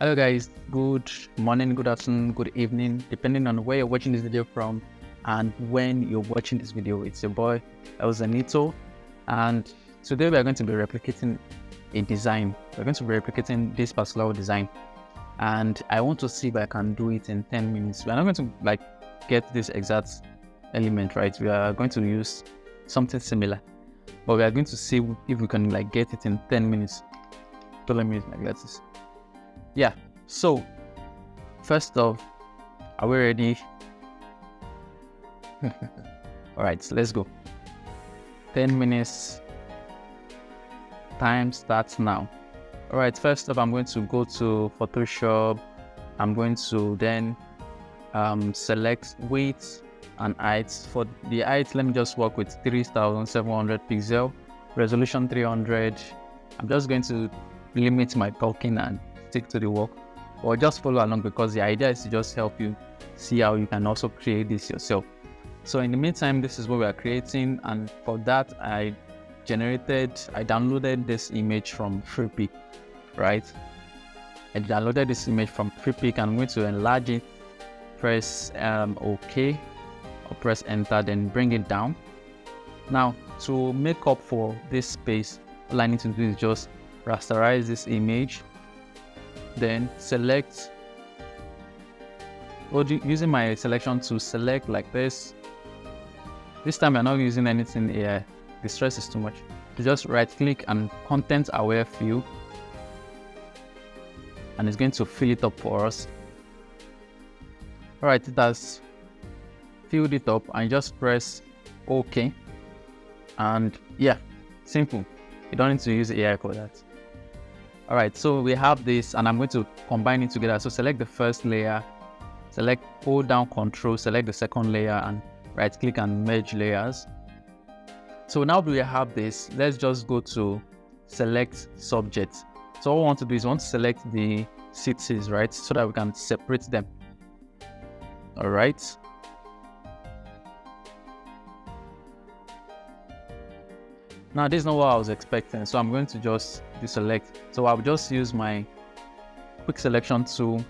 Hello guys, good morning, good afternoon, good evening, depending on where you're watching this video from and when you're watching this video. It's your boy Elzenitho, and today we are going to be replicating a design. We're going to be replicating this particular design, and I want to see if I can do it in 10 minutes. We're not going to get this exact element right. We are going to use something similar, but we are going to see if we can get it in 10 minutes. So let me use my glasses. Yeah, so first off, are we ready? All right, so let's go. 10 minutes time starts now. All right, first off, I'm going to go to Photoshop. I'm going to then select weight and height. For the height, let me just work with 3700 pixel, resolution 300. I'm just going to limit my talking and stick to the work, or just follow along, because the idea is to just help you see how you can also create this yourself. So in the meantime, this is what we are creating, and for that I downloaded this image from FreePic, right? I downloaded this image from FreePic. I'm going to enlarge it, press OK or press enter, then bring it down. Now to make up for this space, all I need to do is just rasterize this image, then select, using my selection to select like this. This time I'm not using anything here, the stress is too much. You just right click and content aware fill, and it's going to fill it up for us. All right, it has filled it up, and just press OK, and yeah, simple. You don't need to use AI for that. All right, so we have this, and I'm going to combine it together. So select the first layer, hold down Control, select the second layer, and right click and merge layers. So now we have this, let's just go to select subject. So all we want to do is select the cities, right, so that we can separate them. All right. Now this is not what I was expecting, so I'm going to just deselect. So I'll just use my quick selection tool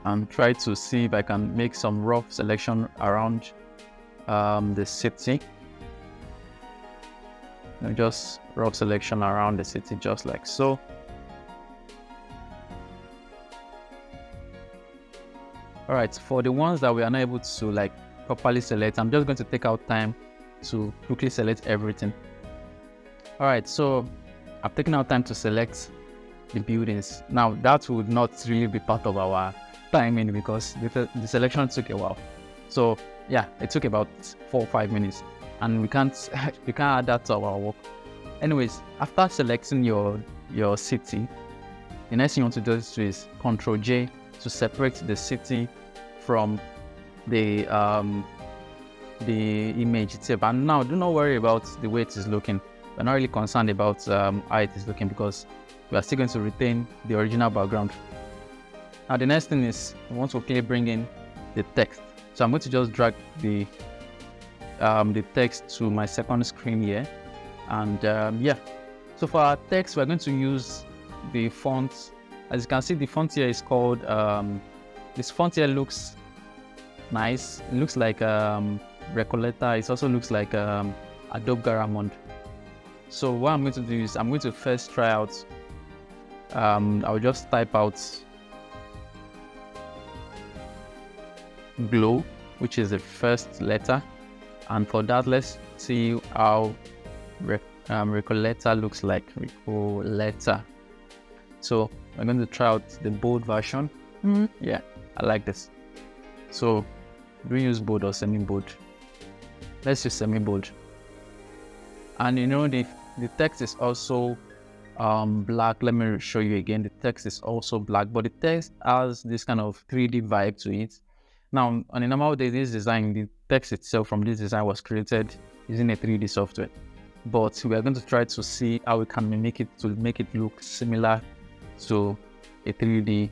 and try to see if I can make some rough selection around the city. Just rough selection around the city, just like so. All right, for the ones that we are not able to properly select, I'm just going to take out time to quickly select everything. All right, so I've taken out time to select the buildings. Now that would not really be part of our timing, because the selection took a while. So yeah, it took about 4 or 5 minutes, and we can't add that to our work. Anyways, after selecting your city, the next thing you want to do is Ctrl J to separate the city from the image itself. And now do not worry about the way it is looking. We're not really concerned about how it is looking, because we are still going to retain the original background. Now the next thing is we want to quickly bring in the text. So I'm going to just drag the text to my second screen here, and yeah. So for our text, we're going to use the font. As you can see, the font here is called this font here looks nice. It looks like Recoleta. It also looks like Adobe Garamond. So what I'm going to do is I'm going to first try out, I'll just type out glow, which is the first letter, and for that let's see how Recoleta looks like. Recoleta. So I'm going to try out the bold version. Yeah, I like this. So do we use bold or semi-bold? Let's use semi-bold. And the text is also black. Let me show you again. The text is also black, but the text has this kind of 3D vibe to it. Now on a normal day, this design, the text itself from this design was created using a 3D software, but we are going to try to see how we can make it look similar to a 3D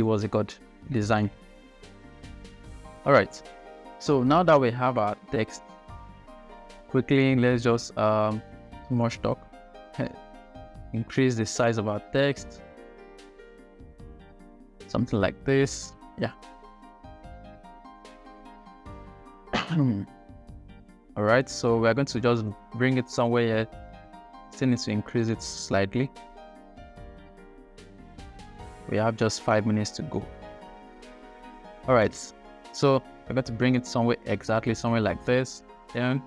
what's it called, design. All right, so now that we have our text, quickly let's just much talk increase the size of our text. something like this. Yeah. All right, so we're going to just bring it somewhere here. Still need to increase it slightly. We have just 5 minutes to go. All right, so we're going to bring it somewhere like this. Then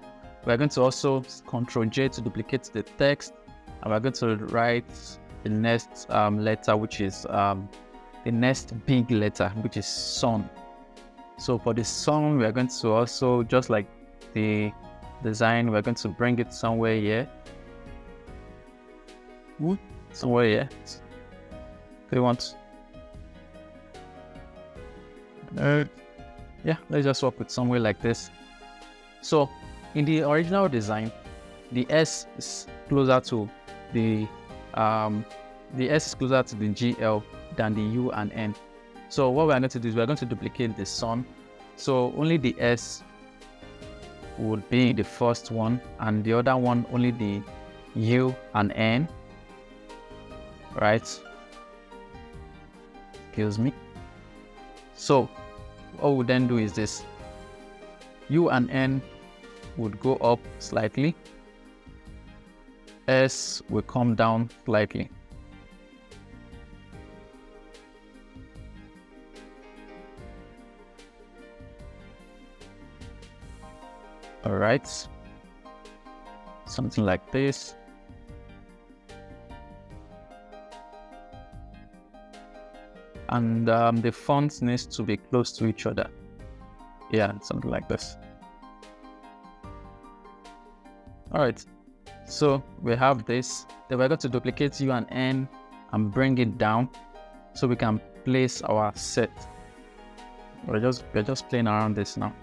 we're going to also Ctrl J to duplicate the text, and we're going to write the next letter, which is the next big letter, which is sun. So for the sun, we are going to also, just like the design, we're going to bring it somewhere here. Somewhere here. Do you want? Yeah, let's just work with somewhere like this. So in the original design, the S is closer to the GL than the U and N. So what we're going to do is we're going to duplicate the sun. So only the S would be the first one, and the other one only the U and N. Right? Excuse me. So what we'll then do is this. U and N would go up slightly. S will come down slightly. All right, something like this. And the fonts needs to be close to each other. Yeah, something like this. All right, so we have this. Then we're going to duplicate U and N and bring it down so we can place our set. We're just playing around this now.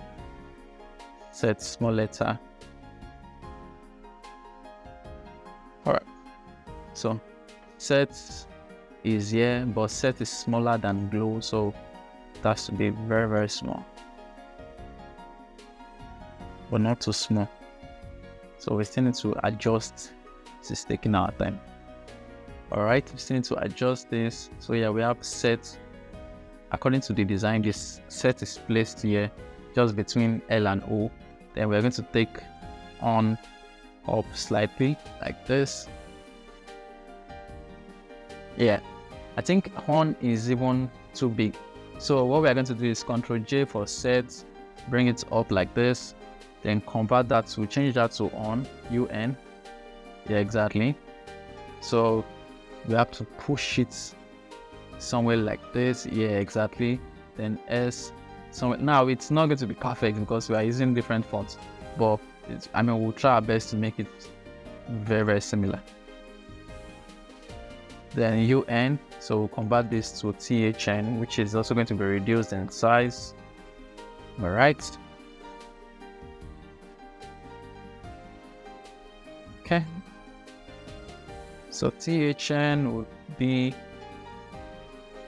Set small letter. All right, so set is here, but set is smaller than glow, so it has to be very, very small, but not too small. So we still need to adjust. This is taking our time. All right, we still need to adjust this. So yeah, we have set. According to the design, this set is placed here just between L and O. Then we're going to take on up slightly like this. Yeah, I think on is even too big. So what we're going to do is Ctrl J for set, bring it up like this, then convert that to, change that to on, UN. Yeah, exactly. So we have to push it somewhere like this. Yeah, exactly. Then S. So now it's not going to be perfect because we are using different fonts, but we'll try our best to make it very, very similar. Then UN, so we'll convert this to THN, which is also going to be reduced in size. All right. Okay. So THN would be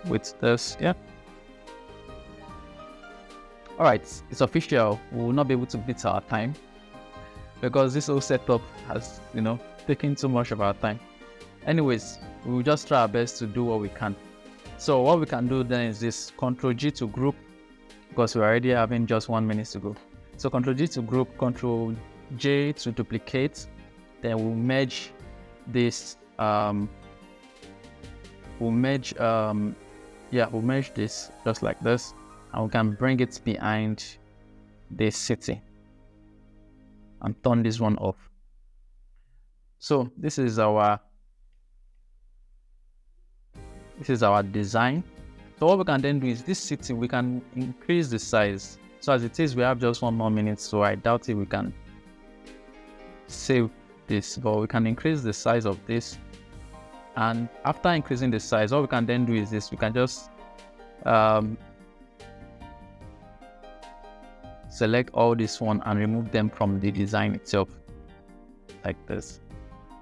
with this, yeah. All right, it's official. We will not be able to beat our time because this whole setup has, taken too much of our time. Anyways, we will just try our best to do what we can. So what we can do then is this Ctrl G to group, because we're already having just 1 minute to go. So Ctrl G to group, Ctrl J to duplicate, then we'll merge this. We'll merge this just like this, and we can bring it behind this city and turn this one off. So this is our design. So what we can then do is this city, we can increase the size. So as it is, we have just 1 more minute, so I doubt if we can save this, but we can increase the size of this. And after increasing the size, what we can then do is this, we can just select all this one and remove them from the design itself like this.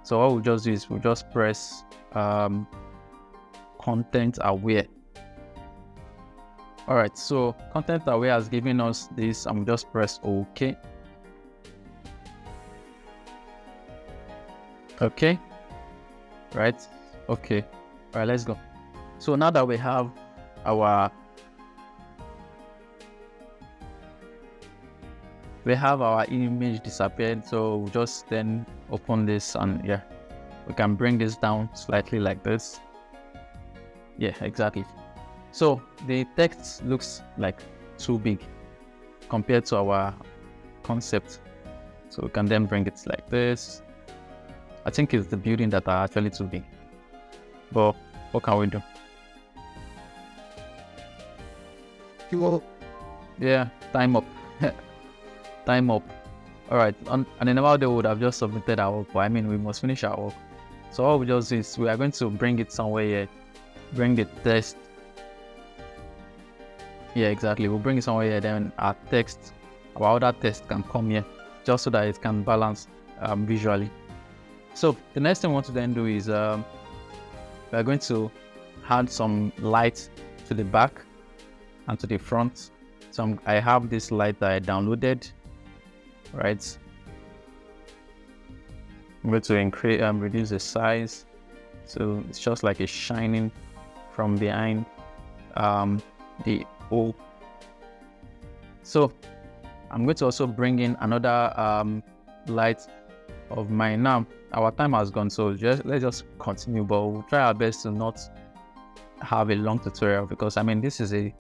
So what we'll just do is we'll just press content aware. All right, so content aware has given us this, and we'll just press OK. Okay, right? Okay, all right, let's go. So now that we have our image disappeared. So we'll just then open this, and yeah, we can bring this down slightly like this. Yeah, exactly. So the text looks like too big compared to our concept. So we can then bring it like this. I think it's the building that are actually too big. But what can we do? Yeah, time up. Time up. All right, and in a while they would have just submitted our work, but I mean, we must finish our work. So all we just do is we are going to bring it somewhere here. Bring the text. Yeah, exactly. We'll bring it somewhere here. Then our text, our other text can come here, just so that it can balance visually. So the next thing we want to then do is we are going to add some light to the back and to the front. So I have this light that I downloaded, right? I'm going to increase reduce the size, so it's just like it's shining from behind the O. So I'm going to also bring in another light of mine. Now our time has gone, so let's just continue, but we'll try our best to not have a long tutorial, because I mean, this is a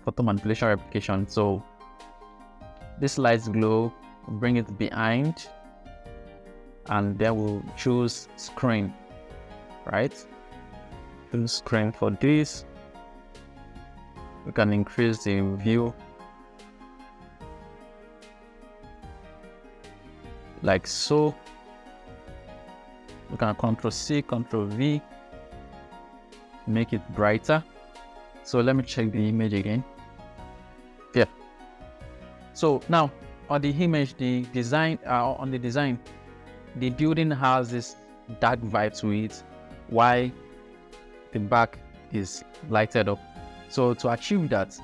photo manipulation application. So this lights glow, bring it behind, and then we'll choose screen, right? Choose screen for this. We can increase the view like so. We can Ctrl+C, Ctrl+V, make it brighter. So let me check the image again. Yeah. So now on the image, the design, the building has this dark vibe to it, while the back is lighted up. So to achieve that,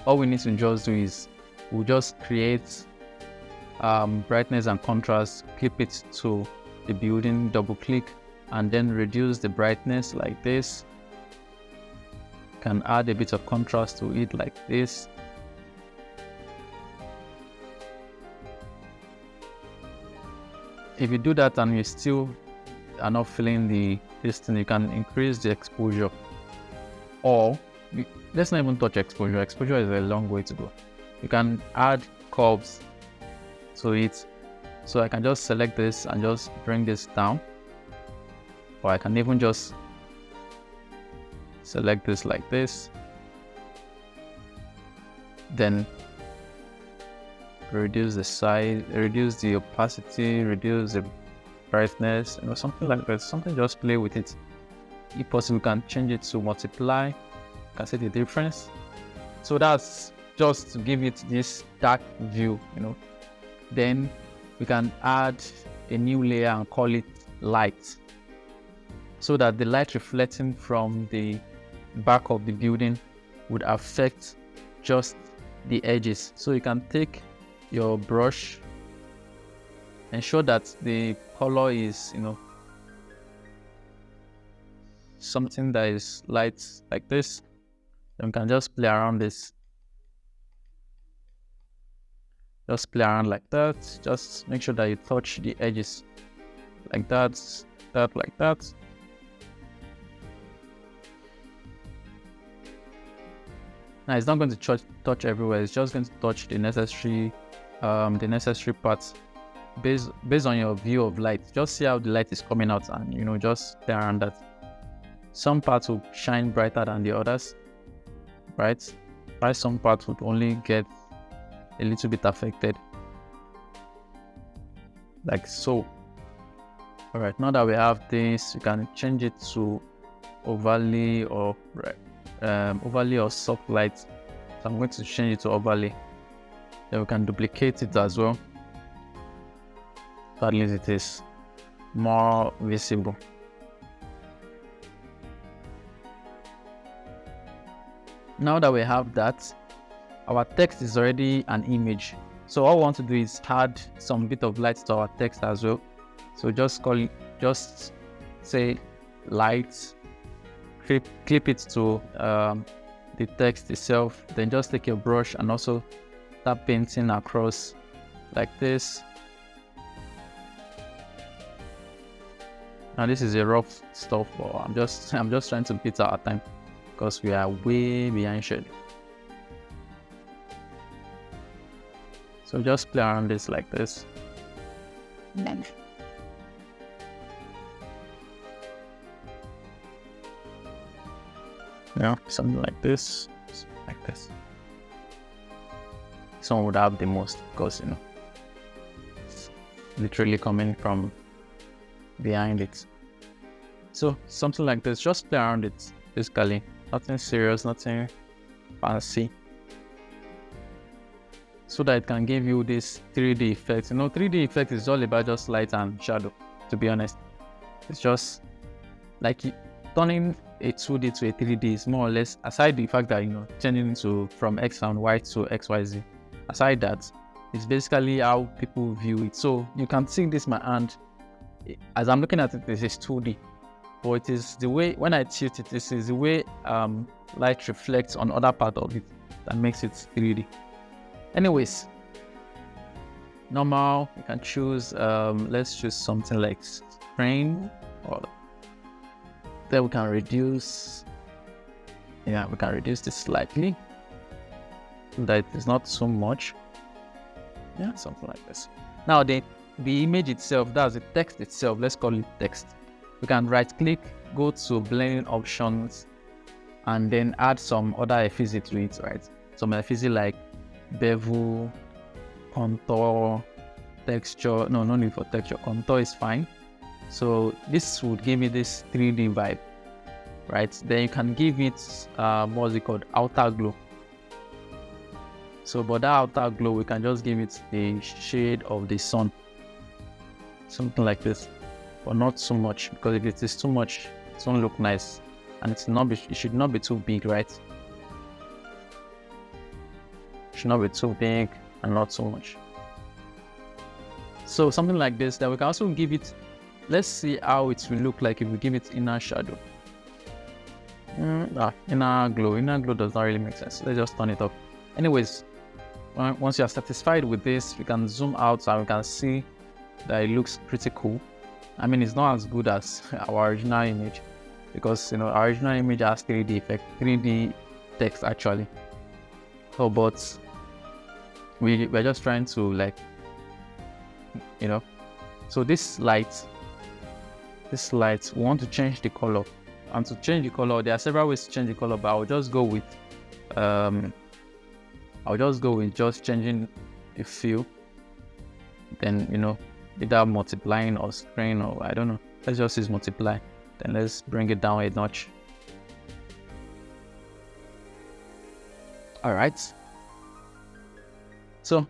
all we need to just do is we'll just create brightness and contrast, clip it to the building, double click, and then reduce the brightness like this. Can add a bit of contrast to it like this. If you do that and you still are not feeling this thing, you can increase the exposure, or let's not even touch exposure. Exposure is a long way to go. You can add curves to it. So I can just select this and just bring this down, or I can even just select this like this, then reduce the size, reduce the opacity, reduce the brightness, something like that. Something, just play with it. If possible, you can change it to multiply. You can see the difference. So that's just to give it this dark view, Then we can add a new layer and call it light, so that the light reflecting from the back of the building would affect just the edges. So you can take your brush, ensure that the color is something that is light like this. Then we can just play around this, just play around like that. Just make sure that you touch the edges like that, like that. Now it's not going to touch everywhere. It's just going to touch the necessary parts based on your view of light. Just see how the light is coming out, and just play around that. Some parts will shine brighter than the others, right? While some parts would only get a little bit affected, like so. All right, now that we have this, you can change it to overlay or soft light. So I'm going to change it to overlay. Then we can duplicate it as well, so at least it is more visible. Now that we have that, our text is already an image. So all we want to do is add some bit of light to our text as well. So just say light, clip it to the text itself. Then just take your brush and also start painting across like this. Now this is a rough stuff, but I'm just trying to beat our time because we are way behind schedule. So just play around this like this. Yeah, something like this, like this. Someone would have the most because, you know, it's literally coming from behind it. So something like this, just play around it basically. Nothing serious, nothing fancy, so that it can give you this 3D effect. You know, 3D effect is all about just light and shadow, to be honest. It's just like turning a 2D to a 3D is more or less, aside the fact that, you know, changing into from X and Y to XYZ, aside that, it's basically how people view it. So you can see this my hand, as I'm looking at it, this is 2D, but it is the way, when I tilt it, this is the way light reflects on other part of it that makes it 3D. Anyways, normal, you can choose, let's choose something like screen, or then we can reduce, yeah, we can reduce this slightly so that it's not so much. Yeah, something like this. Now the image itself, that's the text itself, let's call it text. We can right click, go to blending options, and then add some other effigy to it, right? Some effigy like bevel, contour, texture. No need for texture, contour is fine. So this would give me this 3D vibe, right? Then you can give it what's it called, outer glow. So but that outer glow, we can just give it the shade of the sun, something like this, but not so much, because if it is too much, it won't look nice, and it should not be too big, right? It should not be too big and not so much. So something like this. Then we can also give it, let's see how it will look like if we give it inner shadow. Inner glow does not really make sense. Let's just turn it off. Anyways, once you are satisfied with this, we can zoom out and we can see that it looks pretty cool. I mean, it's not as good as our original image, because, you know, our original image has 3D effect, 3D text actually. So, but we're just trying to, like, you know, so this light, we want to change the color. And to change the color, there are several ways to change the color, but I'll just go with just changing a few, then, you know, either multiplying or screen, or I don't know. Let's just use multiply. Then let's bring it down a notch. All right. So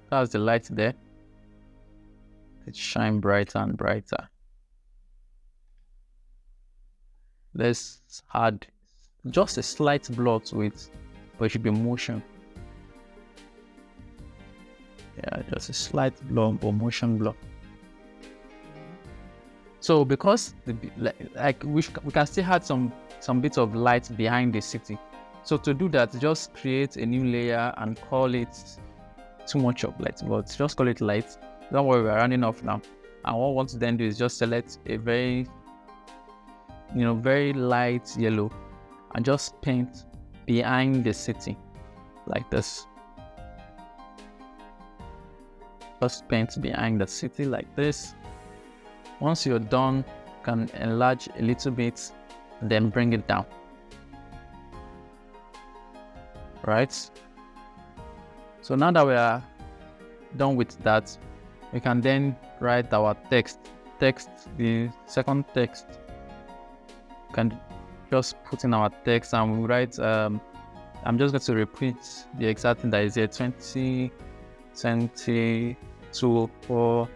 that's the light there. It shine brighter and brighter. Let's add just a slight blur to it, but it should be motion. Yeah, just a slight blur or motion blur. So because we can still add some bits of light behind the city. So to do that, just create a new layer and call it too much of light, but just call it light. Don't worry, we're running off now. And what we want to then do is just select a very, you know, very light yellow and just paint behind the city like this. Just paint behind the city like this. Once you're done, you can enlarge a little bit and then bring it down. Right? So now that we are done with that, we can then write our text. The second text, we can just put in our text and we write, I'm just going to repeat the exact thing that is here, 2022 for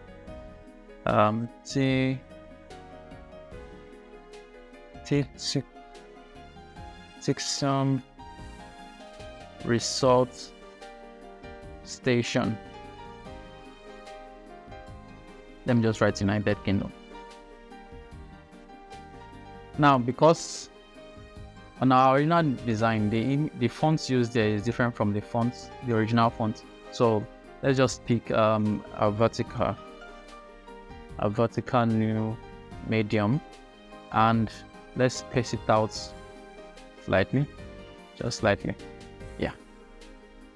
some resort station. Let me just write United Kingdom. Now, because On our original design, the fonts used there is different from the original font. So let's just pick a vertical new medium, and let's space it out slightly, just slightly. Yeah.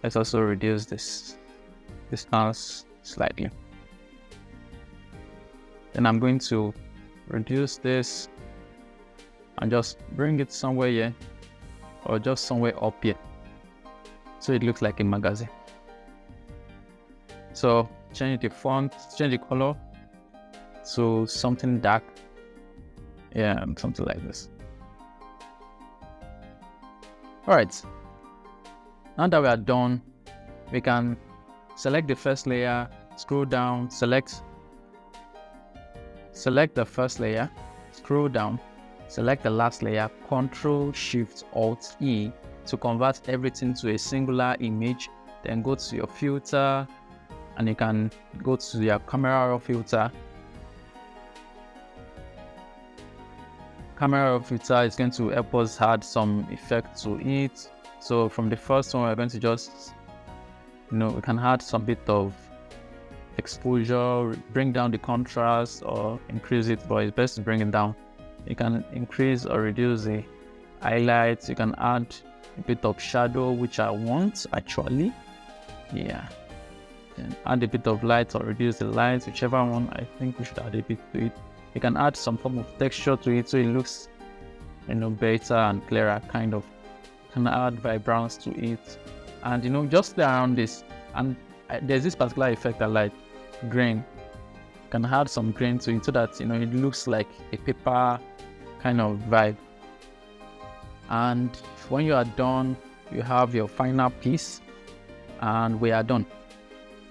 Let's also reduce this distance slightly. Then I'm going to reduce this and just bring it somewhere here, or just somewhere up here, so it looks like a magazine. So change the font, change the color to something dark. Yeah, something like this. All right. Now that we are done, we can select the first layer, scroll down, select the first layer, scroll down, select the last layer, Ctrl-Shift-Alt-E to convert everything to a singular image. Then go to your filter, and you can go to your camera raw filter. Camera raw filter is going to help us add some effect to it. So from the first one, we're going to just, we can add some bit of exposure, bring down the contrast or increase it, but it's best to bring it down. You can increase or reduce the highlights. You can add a bit of shadow, which I want actually. Yeah. Then add a bit of light or reduce the light, whichever one. I think we should add a bit to it. You can add some form of texture to it so it looks, better and clearer, kind of. You can add vibrance to it, and just play around this. And there's this particular effect I like, grain. You can add some grain to it so that it looks like a paper kind of vibe. And when you are done, you have your final piece, and we are done.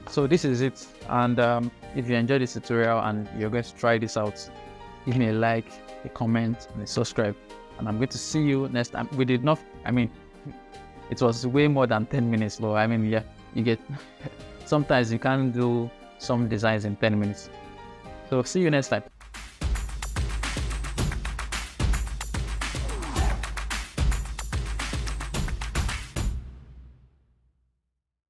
So this is it. And if you enjoyed this tutorial and you're going to try this out, give me a like, a comment, and a subscribe. And I'm going to see you next time. We did not, it was way more than 10 minutes, but yeah, you get, sometimes you can't do some designs in 10 minutes. So see you next time.